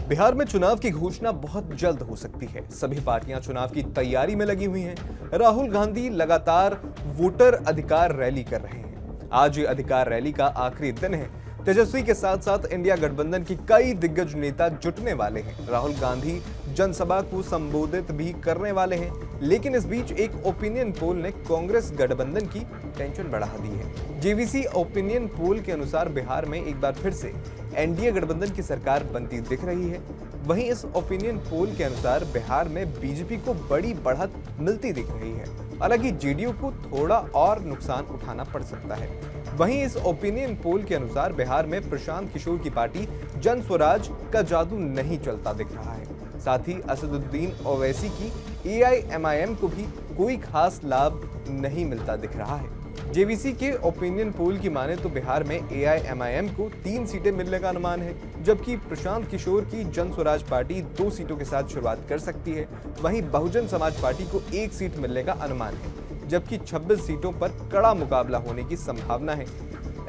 बिहार में चुनाव की घोषणा बहुत जल्द हो सकती है। सभी पार्टियां चुनाव की तैयारी में लगी हुई हैं। राहुल गांधी लगातार वोटर अधिकार रैली कर रहे हैं। आज ये अधिकार रैली का आखिरी दिन है। तेजस्वी के साथ साथ इंडिया गठबंधन के कई दिग्गज नेता जुटने वाले हैं। राहुल गांधी जनसभा को संबोधित भी करने वाले हैं। लेकिन इस बीच एक ओपिनियन पोल ने कांग्रेस गठबंधन की टेंशन बढ़ा दी है। जेवीसी ओपिनियन पोल के अनुसार बिहार में एक बार फिर से एनडीए गठबंधन की सरकार बनती दिख रही है। वहीं इस ओपिनियन पोल के अनुसार बिहार में बीजेपी को बड़ी बढ़त मिलती दिख रही है। हालांकि जेडीयू को थोड़ा और नुकसान उठाना पड़ सकता है। वहीं इस ओपिनियन पोल के अनुसार बिहार में प्रशांत किशोर की पार्टी जन स्वराज का जादू नहीं चलता दिख रहा है। साथ ही असदुद्दीन ओवैसी की एआईएमआईएम को भी कोई खास लाभ नहीं मिलता दिख रहा है। जेवीसी के ओपिनियन पोल की माने तो बिहार में एआईएमआईएम को 3 सीटें मिलने का अनुमान है, जबकि प्रशांत किशोर की जन स्वराज पार्टी 2 सीटों के साथ शुरुआत कर सकती है। वहीं बहुजन समाज पार्टी को 1 सीट मिलने का अनुमान है, जबकि 26 सीटों पर कड़ा मुकाबला होने की संभावना है।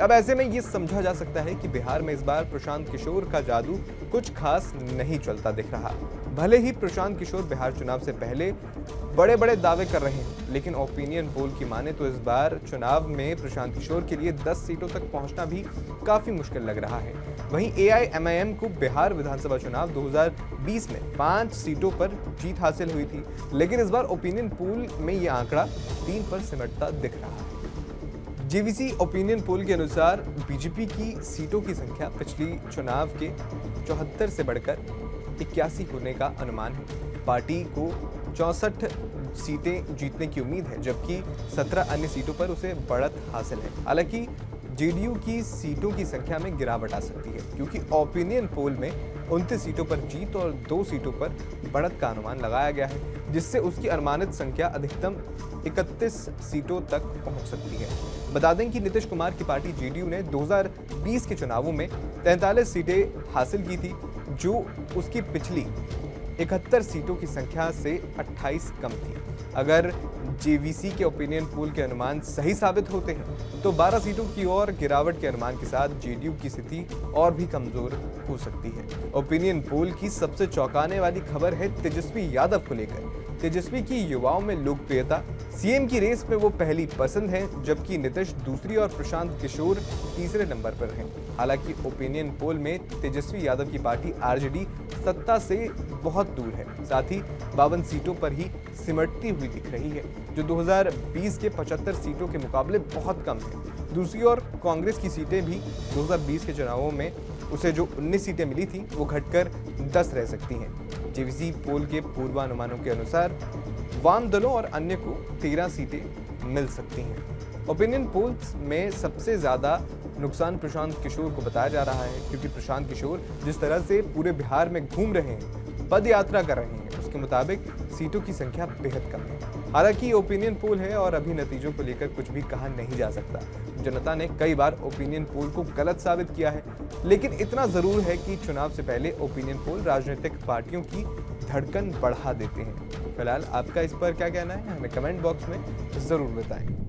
अब ऐसे में ये समझा जा सकता है कि बिहार में इस बार प्रशांत किशोर का जादू कुछ खास नहीं चलता दिख रहा। भले ही प्रशांत किशोर बिहार चुनाव से पहले बड़े बड़े दावे कर रहे हैं, लेकिन ओपिनियन पोल की माने तो इस बार चुनाव में प्रशांत किशोर के लिए 10 सीटों तक पहुंचना भी काफी मुश्किल लग रहा है। वहीं एआईएमआईएम को बिहार विधानसभा चुनाव 2020 में 5 सीटों पर जीत हासिल हुई थी, लेकिन इस बार ओपिनियन पोल में ये आंकड़ा 3 पर सिमटता दिख रहा है। जेवीसी ओपिनियन पोल के अनुसार बीजेपी की सीटों की संख्या पिछली चुनाव के 74 से बढ़कर 81 होने का अनुमान है। पार्टी को 64 सीटें जीतने की उम्मीद है, जबकि 17 अन्य सीटों पर उसे बढ़त हासिल है। हालांकि जेडीयू की सीटों की संख्या में गिरावट आ सकती है, क्योंकि ओपिनियन पोल में 29 सीटों पर जीत और 2 सीटों पर बढ़त का अनुमान लगाया गया है, जिससे उसकी अनुमानित संख्या अधिकतम 31 सीटों तक पहुंच सकती है। बता दें कि नीतीश कुमार की पार्टी जेडीयू ने 2020 के चुनावों में 43 सीटें हासिल की थी, जो उसकी पिछली 71 सीटों की संख्या से 28 कम थी। अगर जेवीसी के ओपिनियन पोल के अनुमान सही साबित होते हैं तो 12 सीटों की ओर गिरावट के अनुमान के साथ जेडीयू की स्थिति और भी कमजोर हो सकती है। ओपिनियन पोल की सबसे चौंकाने वाली खबर है तेजस्वी यादव को लेकर। तेजस्वी की युवाओं में लोकप्रियता, सीएम की रेस में वो पहली पसंद है, जबकि नीतीश दूसरी और प्रशांत किशोर तीसरे नंबर पर हैं। हालांकि ओपिनियन पोल में तेजस्वी यादव की पार्टी आरजेडी सत्ता से बहुत दूर है, साथ ही 52 सीटों पर ही सिमटती हुई दिख रही है, जो 2020 के 75 सीटों के मुकाबले बहुत कम है। दूसरी ओर कांग्रेस की सीटें भी 2020 के चुनावों में उसे जो 19 सीटें मिली थी वो घटकर 10 रह सकती हैं। जेवीसी पोल के पूर्वानुमानों के अनुसार वाम दलों और अन्य को 13 सीटें मिल सकती हैं। ओपिनियन पोल्स में सबसे ज्यादा नुकसान प्रशांत किशोर को बताया जा रहा है, क्योंकि प्रशांत किशोर जिस तरह से पूरे बिहार में घूम रहे हैं, पद यात्रा कर रहे हैं, उसके मुताबिक सीटों की संख्या बेहद कम है। हालांकि ओपिनियन पोल है और अभी नतीजों को लेकर कुछ भी कहा नहीं जा सकता। जनता ने कई बार ओपिनियन पोल को गलत साबित किया है, लेकिन इतना जरूर है कि चुनाव से पहले ओपिनियन पोल राजनीतिक पार्टियों की धड़कन बढ़ा देते हैं। फिलहाल आपका इस पर क्या कहना है, हमें कमेंट बॉक्स में जरूर बताएं।